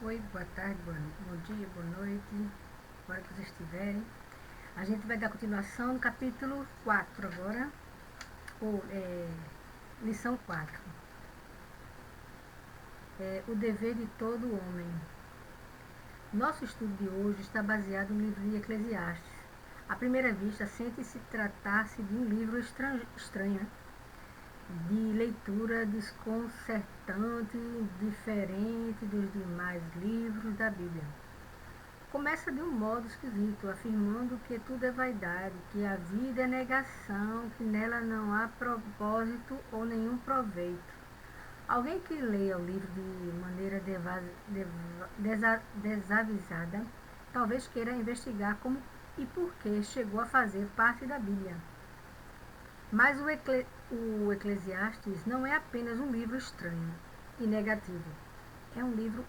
Oi, boa tarde, bom dia, boa noite, agora que vocês estiverem. A gente vai dar continuação no capítulo 4 agora, ou lição 4. O dever de todo homem. Nosso estudo de hoje está baseado no livro de Eclesiastes. À primeira vista, sente-se tratar-se de um livro estranho, de leitura desconcertante, diferente dos demais livros da Bíblia. Começa de um modo esquisito, afirmando que tudo é vaidade, que a vida é negação, que nela não há propósito ou nenhum proveito. Alguém que leia o livro de maneira desavisada talvez queira investigar como e por que chegou a fazer parte da Bíblia. Mas o Eclesiastes não é apenas um livro estranho e negativo. É um livro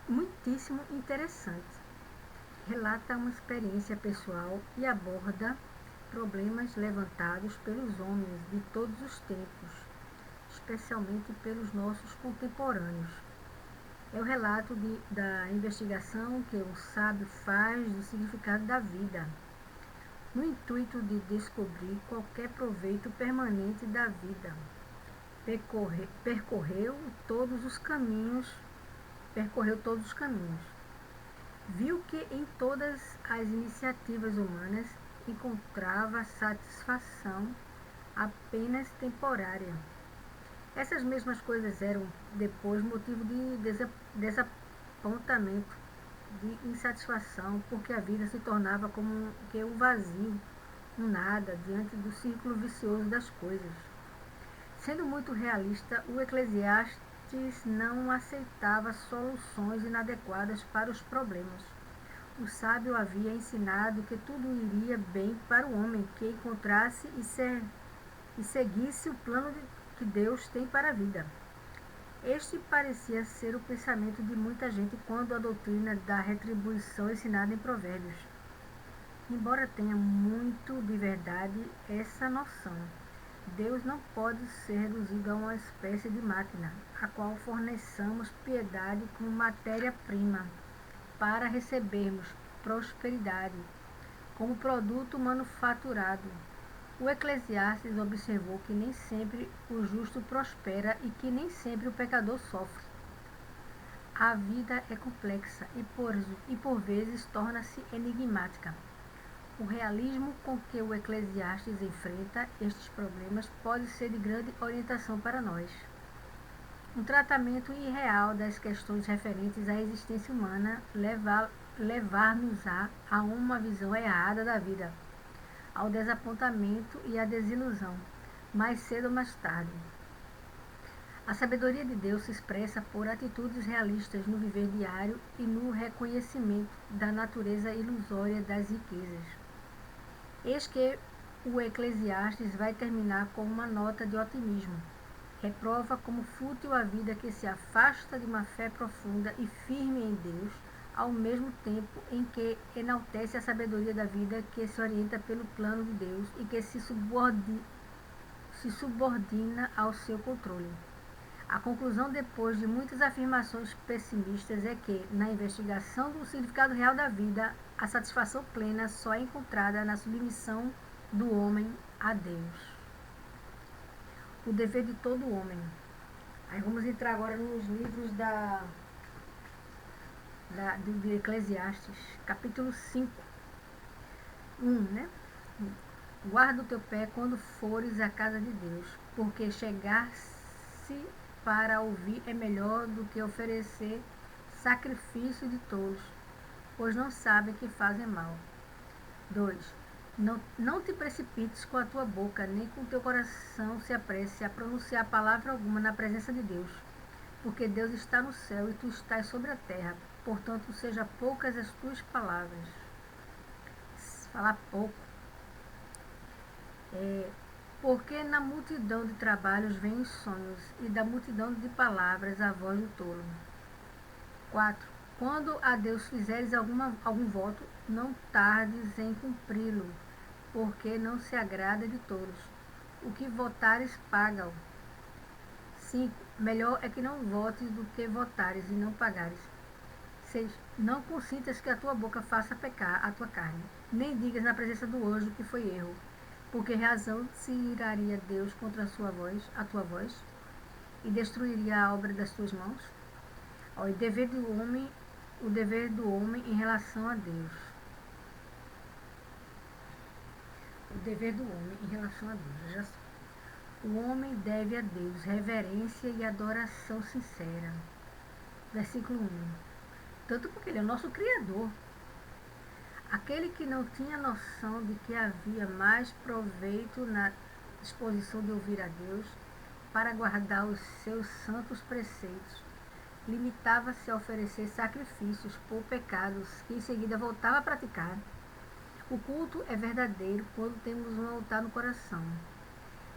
muitíssimo interessante. Relata uma experiência pessoal e aborda problemas levantados pelos homens de todos os tempos, especialmente pelos nossos contemporâneos. É o relato da investigação que um sábio faz do significado da vida, no intuito de descobrir qualquer proveito permanente da vida. Percorreu todos os caminhos. Viu que em todas as iniciativas humanas encontrava satisfação apenas temporária. Essas mesmas coisas eram depois motivo de desapontamento, de insatisfação, porque a vida se tornava como que um vazio, um nada, diante do círculo vicioso das coisas. Sendo muito realista, o Eclesiastes não aceitava soluções inadequadas para os problemas. O sábio havia ensinado que tudo iria bem para o homem que encontrasse e seguisse o plano que Deus tem para a vida. Este parecia ser o pensamento de muita gente quando a doutrina da retribuição ensinada em Provérbios. Embora tenha muito de verdade essa noção, Deus não pode ser reduzido a uma espécie de máquina, a qual forneçamos piedade como matéria-prima para recebermos prosperidade, como produto manufaturado. O Eclesiastes observou que nem sempre o justo prospera e que nem sempre o pecador sofre. A vida é complexa e por vezes torna-se enigmática. O realismo com que o Eclesiastes enfrenta estes problemas pode ser de grande orientação para nós. Um tratamento irreal das questões referentes à existência humana levar-nos-á a uma visão errada da vida, ao desapontamento e à desilusão, mais cedo ou mais tarde. A sabedoria de Deus se expressa por atitudes realistas no viver diário e no reconhecimento da natureza ilusória das riquezas. Eis que o Eclesiastes vai terminar com uma nota de otimismo. Reprova como fútil a vida que se afasta de uma fé profunda e firme em Deus, ao mesmo tempo em que enaltece a sabedoria da vida que se orienta pelo plano de Deus e que se subordina ao seu controle. A conclusão, depois de muitas afirmações pessimistas, é que, na investigação do significado real da vida, a satisfação plena só é encontrada na submissão do homem a Deus. O dever de todo homem. Aí vamos entrar agora nos livros de Eclesiastes, capítulo 5. 1, Guarda o teu pé quando fores à casa de Deus, porque chegar-se para ouvir é melhor do que oferecer sacrifício de tolos, pois não sabem que fazem mal. 2. Não te precipites com a tua boca, nem com o teu coração se apresse a pronunciar palavra alguma na presença de Deus, porque Deus está no céu e tu estás sobre a terra, portanto seja poucas as tuas palavras. Falar pouco. Porque na multidão de trabalhos vêm os sonhos, e da multidão de palavras a voz do tolo. 4. Quando a Deus fizeres algum voto, não tardes em cumpri-lo, porque não se agrada de tolos. O que votares, paga-o. 5. Melhor é que não votes do que votares e não pagares. 6. Não consintas que a tua boca faça pecar a tua carne, nem digas na presença do anjo que foi erro, porque razão se iraria Deus contra a tua voz, e destruiria a obra das tuas mãos? O dever do homem em relação a Deus. O dever do homem em relação a Deus. Já sei. O homem deve a Deus reverência e adoração sincera. Versículo 1. Tanto porque Ele é o nosso Criador. Aquele que não tinha noção de que havia mais proveito na disposição de ouvir a Deus para guardar os seus santos preceitos, limitava-se a oferecer sacrifícios por pecados que em seguida voltava a praticar. O culto é verdadeiro quando temos um altar no coração.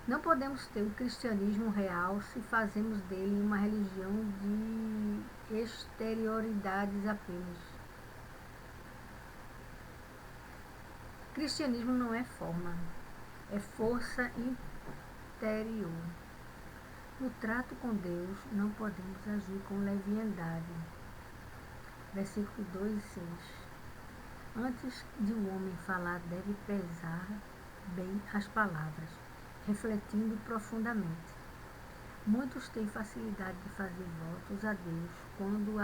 Não podemos ter o cristianismo real se fazemos dele uma religião de exterioridades apenas. Cristianismo não é forma, é força interior. No trato com Deus, não podemos agir com leviandade. Versículo 2 e 6. Antes de um homem falar, deve pesar bem as palavras, refletindo profundamente. Muitos têm facilidade de fazer votos a Deus quando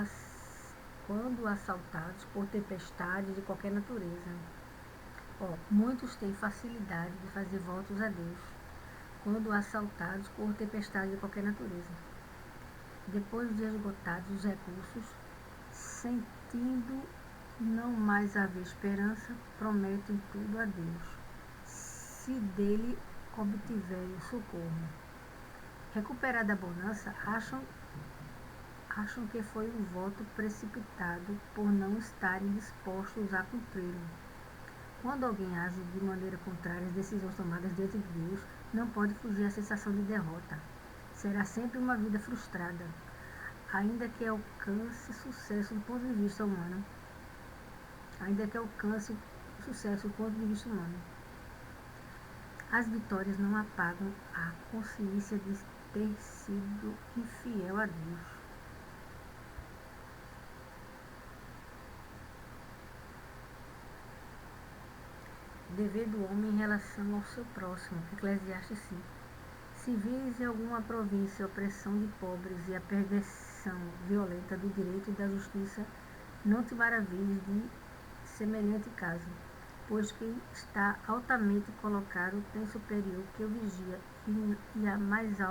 assaltados por tempestades de qualquer natureza. Muitos têm facilidade de fazer votos a Deus quando assaltados por tempestades de qualquer natureza. Depois de esgotados os recursos, sentindo não mais haver esperança, prometem tudo a Deus, se dele obtiverem socorro. Recuperada a bonança, acham que foi um voto precipitado por não estarem dispostos a cumpri-lo. Quando alguém age de maneira contrária às decisões tomadas diante de Deus, não pode fugir à sensação de derrota. Será sempre uma vida frustrada, ainda que alcance sucesso do ponto de vista humano. As vitórias não apagam a consciência de ter sido infiel a Deus. Dever do homem em relação ao seu próximo. Eclesiastes 5. Se vires em alguma província a opressão de pobres e a perversão violenta do direito e da justiça, não te maravilhes de semelhante caso, pois quem está altamente colocado tem superior que o vigia, e há mais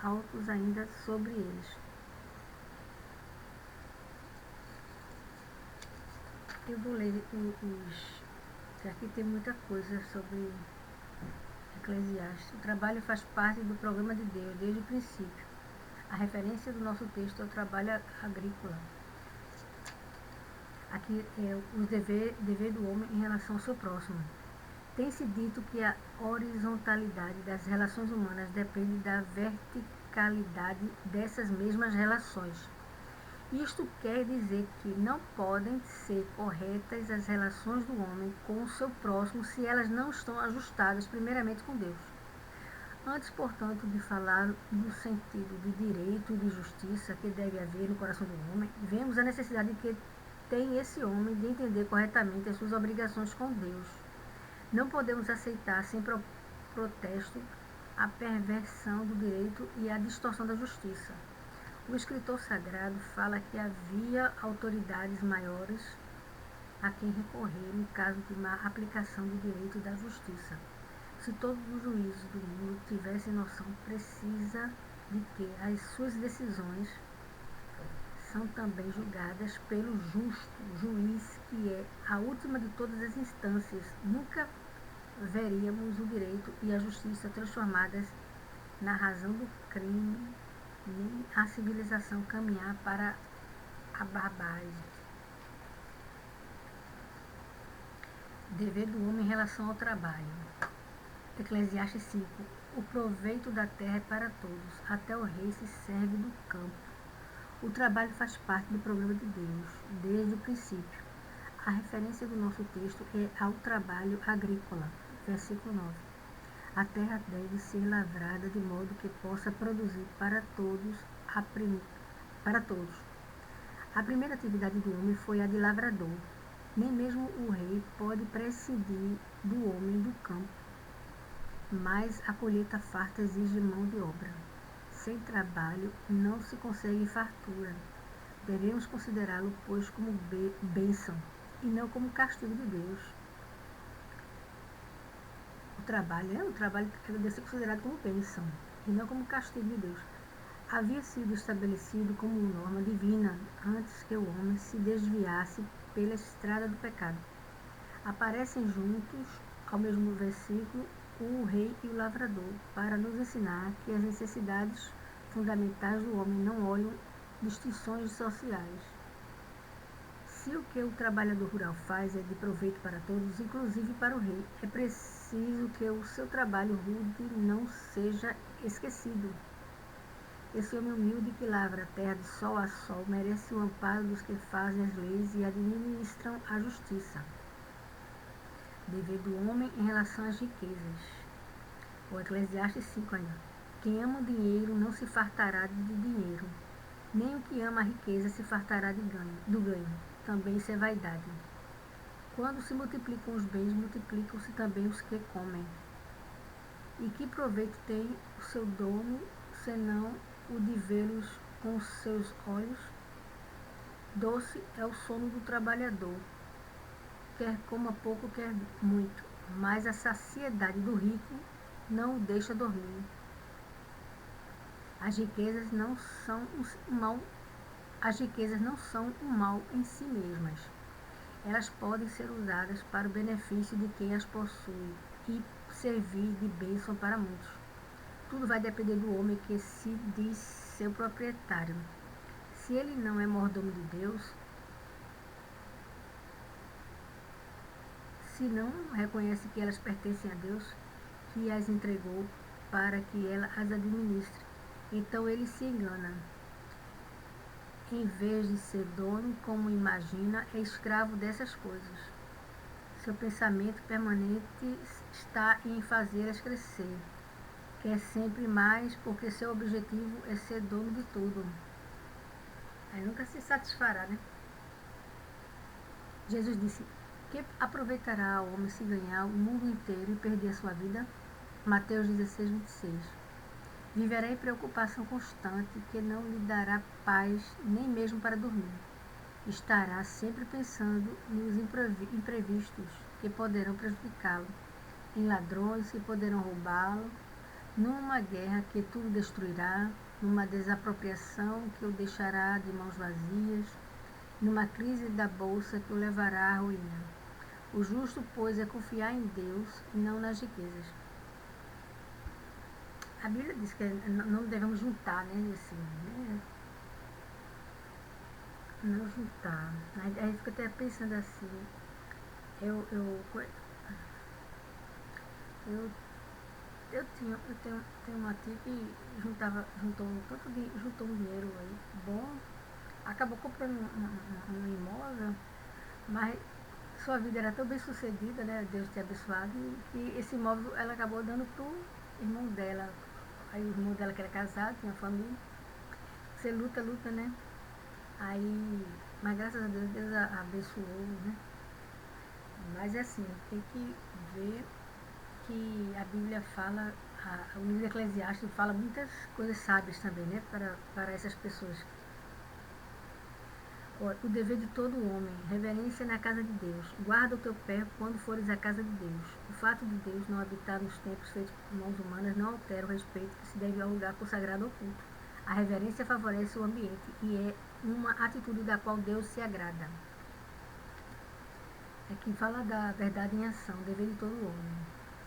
altos ainda sobre eles. Eu vou ler que aqui tem muita coisa sobre Eclesiastes. O trabalho faz parte do programa de Deus desde o princípio. A referência do nosso texto é o trabalho agrícola. Aqui é o dever do homem em relação ao seu próximo. Tem-se dito que a horizontalidade das relações humanas depende da verticalidade dessas mesmas relações. Isto quer dizer que não podem ser corretas as relações do homem com o seu próximo se elas não estão ajustadas primeiramente com Deus. Antes, portanto, de falar no sentido de direito e de justiça que deve haver no coração do homem, vemos a necessidade que tem esse homem de entender corretamente as suas obrigações com Deus. Não podemos aceitar sem protesto a perversão do direito e a distorção da justiça. O escritor sagrado fala que havia autoridades maiores a quem recorrer no caso de má aplicação do direito e da justiça. Se todos os juízes do mundo tivessem noção precisa de que as suas decisões são também julgadas pelo justo juiz, que é a última de todas as instâncias, nunca veríamos o direito e a justiça transformadas na razão do crime, nem a civilização caminhar para a barbárie. Dever do homem em relação ao trabalho. Eclesiastes 5. O proveito da terra é para todos, até o rei se serve do campo. O trabalho faz parte do programa de Deus, desde o princípio. A referência do nosso texto é ao trabalho agrícola. Versículo 9. A terra deve ser lavrada de modo que possa produzir para todos. A primeira atividade do homem foi a de lavrador. Nem mesmo o rei pode prescindir do homem do campo, mas a colheita farta exige mão de obra. Sem trabalho não se consegue fartura. Devemos considerá-lo, pois, como bênção e não como castigo de Deus. O trabalho deve ser considerado como bênção e não como castigo de Deus. Havia sido estabelecido como norma divina antes que o homem se desviasse pela estrada do pecado. Aparecem juntos, ao mesmo versículo, o rei e o lavrador, para nos ensinar que as necessidades fundamentais do homem não olham distinções sociais. Se o que o trabalhador rural faz é de proveito para todos, inclusive para o rei, é preciso que o seu trabalho rude não seja esquecido. Esse homem humilde que lavra a terra de sol a sol merece o amparo dos que fazem as leis e administram a justiça. Dever do homem em relação às riquezas. O Eclesiastes 5 ainda. Quem ama o dinheiro não se fartará de dinheiro, nem o que ama a riqueza se fartará do ganho. Também isso é vaidade. Quando se multiplicam os bens, multiplicam-se também os que comem. E que proveito tem o seu dono, senão o de vê-los com os seus olhos? Doce é o sono do trabalhador, quer coma pouco, quer muito, mas a saciedade do rico não o deixa dormir. As riquezas não são um mal em si mesmas. Elas podem ser usadas para o benefício de quem as possui e servir de bênção para muitos. Tudo vai depender do homem que se diz seu proprietário. Se ele não é mordomo de Deus, se não reconhece que elas pertencem a Deus, que as entregou para que ela as administre, então ele se engana. Em vez de ser dono, como imagina, é escravo dessas coisas. Seu pensamento permanente está em fazê-las crescer. Quer sempre mais, porque seu objetivo é ser dono de tudo. Aí nunca se satisfará, né? Jesus disse: que aproveitará o homem se ganhar o mundo inteiro e perder a sua vida? Mateus 16, 26. Viverá em preocupação constante que não lhe dará paz nem mesmo para dormir. Estará sempre pensando nos imprevistos que poderão prejudicá-lo, em ladrões que poderão roubá-lo, numa guerra que tudo destruirá, numa desapropriação que o deixará de mãos vazias, numa crise da bolsa que o levará à ruína. O justo, pois, é confiar em Deus e não nas riquezas. A Bíblia diz que não devemos juntar, né? Assim, né? Não juntar. Aí fica até pensando assim. Eu tenho uma tia que juntou um dinheiro aí bom, acabou comprando um imóvel, mas sua vida era tão bem sucedida, né? Deus te abençoado, e esse imóvel ela acabou dando pro irmão dela. Aí o irmão dela que era casado, tinha família. Você luta, né? Aí, mas graças a Deus, Deus abençoou, né? Mas é assim, tem que ver que a Bíblia fala, o livro de Eclesiastes fala muitas coisas sábias também, né? Para essas pessoas. O dever de todo homem, reverência na casa de Deus. Guarda o teu pé quando fores à casa de Deus. O fato de Deus não habitar nos templos feitos por mãos humanas não altera o respeito que se deve ao lugar consagrado ao culto. A reverência favorece o ambiente e é uma atitude da qual Deus se agrada. Aqui fala da verdade em ação, dever de todo homem.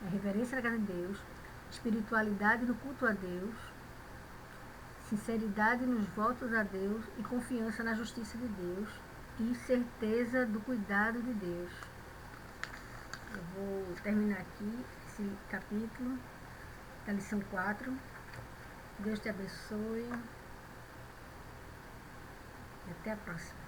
É reverência na casa de Deus, espiritualidade no culto a Deus, sinceridade nos votos a Deus e confiança na justiça de Deus e certeza do cuidado de Deus. Eu vou terminar aqui esse capítulo da lição 4. Deus te abençoe e até a próxima.